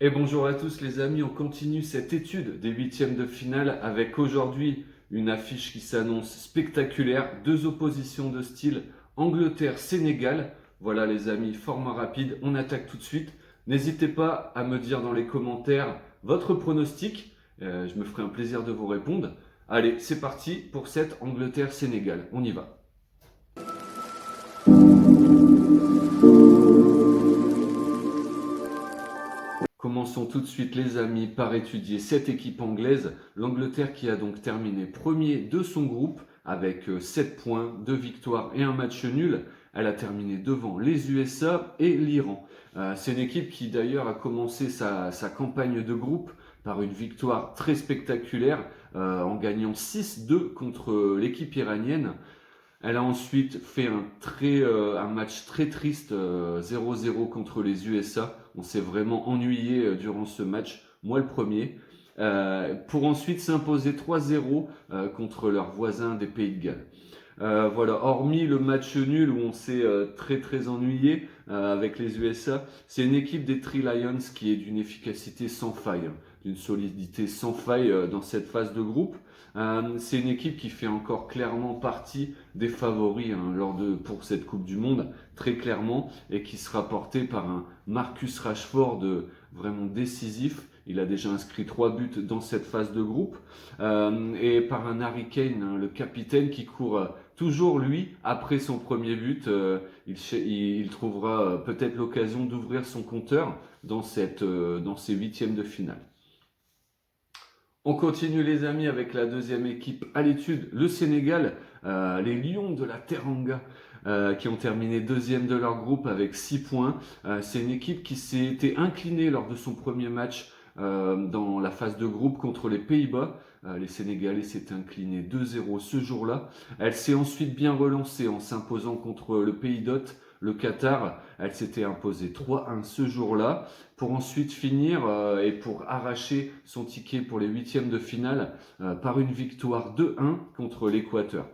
Et bonjour à tous les amis, on continue cette étude des huitièmes de finale avec aujourd'hui une affiche qui s'annonce spectaculaire, deux oppositions de style Angleterre-Sénégal. Voilà les amis, format rapide, on attaque tout de suite. N'hésitez pas à me dire dans les commentaires votre pronostic, je me ferai un plaisir de vous répondre. Allez, c'est parti pour cette Angleterre-Sénégal, on y va. Commençons tout de suite les amis par étudier cette équipe anglaise, l'Angleterre qui a donc terminé premier de son groupe avec 7 points, 2 victoires et un match nul. Elle a terminé devant les USA et l'Iran. C'est une équipe qui d'ailleurs a commencé sa campagne de groupe par une victoire très spectaculaire en gagnant 6-2 contre l'équipe iranienne. Elle a ensuite fait un match très triste, 0-0 contre les USA. On s'est vraiment ennuyé durant ce match, moi le premier, pour ensuite s'imposer 3-0 contre leurs voisins des Pays de Galles. Voilà, hormis le match nul où on s'est très ennuyé avec les USA, c'est une équipe des Three Lions qui est d'une efficacité sans faille, d'une solidité sans faille dans cette phase de groupe. C'est une équipe qui fait encore clairement partie des favoris pour cette Coupe du Monde, très clairement, et qui sera portée par un Marcus Rashford vraiment décisif. Il a déjà inscrit 3 buts dans cette phase de groupe. Et par un Harry Kane, le capitaine, qui court toujours lui, après son premier but. Il trouvera peut-être l'occasion d'ouvrir son compteur dans ces huitièmes de finale. On continue les amis avec la deuxième équipe à l'étude, le Sénégal, les Lions de la Teranga, qui ont terminé deuxième de leur groupe avec 6 points. C'est une équipe qui s'est été inclinée lors de son premier match dans la phase de groupe contre les Pays-Bas. Les Sénégalais s'étaient inclinés 2-0 ce jour-là. Elle s'est ensuite bien relancée en s'imposant contre le pays d'hôte, le Qatar. Elle s'était imposée 3-1 ce jour-là pour ensuite finir et pour arracher son ticket pour les huitièmes de finale par une victoire 2-1 contre l'Équateur.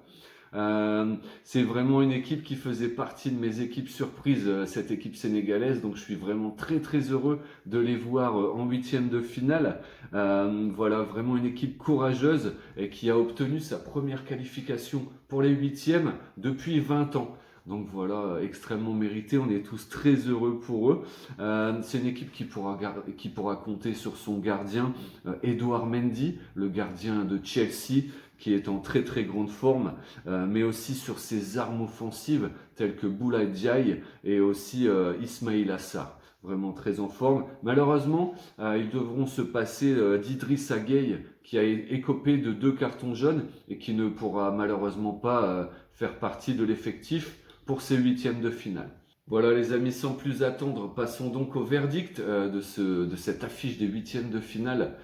C'est vraiment une équipe qui faisait partie de mes équipes surprises, cette équipe sénégalaise, donc je suis vraiment très heureux de les voir en huitième de finale. Voilà, vraiment une équipe courageuse et qui a obtenu sa première qualification pour les huitièmes depuis 20 ans. Donc voilà, extrêmement mérité, on est tous très heureux pour eux. C'est une équipe qui pourra compter sur son gardien, Edouard Mendy, le gardien de Chelsea, qui est en très grande forme, mais aussi sur ses armes offensives telles que Boulaye Diaye et aussi Ismail Assar. Vraiment très en forme. Malheureusement, ils devront se passer d'Idrissa Gueye, qui a écopé de 2 cartons jaunes et qui ne pourra malheureusement pas faire partie de l'effectif pour ces huitièmes de finale. Voilà les amis, sans plus attendre, passons donc au verdict de cette affiche des huitièmes de finale.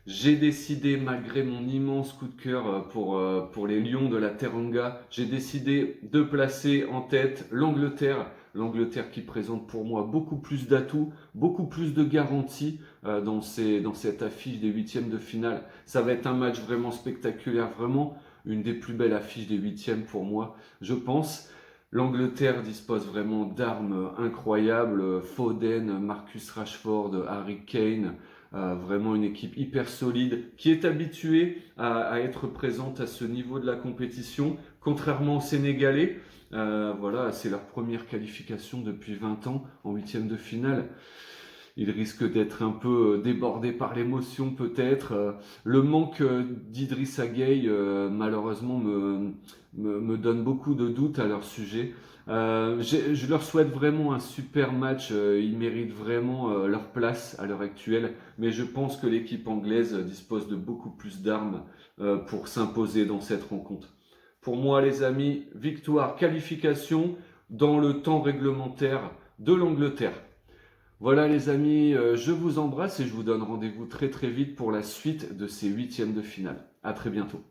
J'ai décidé, malgré mon immense coup de cœur pour les Lions de la Teranga, j'ai décidé de placer en tête l'Angleterre. L'Angleterre qui présente pour moi beaucoup plus d'atouts, beaucoup plus de garanties dans cette affiche des huitièmes de finale. Ça va être un match vraiment spectaculaire, vraiment une des plus belles affiches des huitièmes pour moi, je pense. L'Angleterre dispose vraiment d'armes incroyables. Foden, Marcus Rashford, Harry Kane, vraiment une équipe hyper solide qui est habituée à être présente à ce niveau de la compétition, contrairement aux Sénégalais. Voilà, c'est leur première qualification depuis 20 ans en huitième de finale. Ils risquent d'être un peu débordés par l'émotion peut-être. Le manque d'Idrissa Gueye, malheureusement, me donne beaucoup de doutes à leur sujet. Je leur souhaite vraiment un super match. Ils méritent vraiment leur place à l'heure actuelle. Mais je pense que l'équipe anglaise dispose de beaucoup plus d'armes pour s'imposer dans cette rencontre. Pour moi, les amis, victoire, qualification dans le temps réglementaire de l'Angleterre. Voilà les amis, je vous embrasse et je vous donne rendez-vous très vite pour la suite de ces huitièmes de finale. À très bientôt.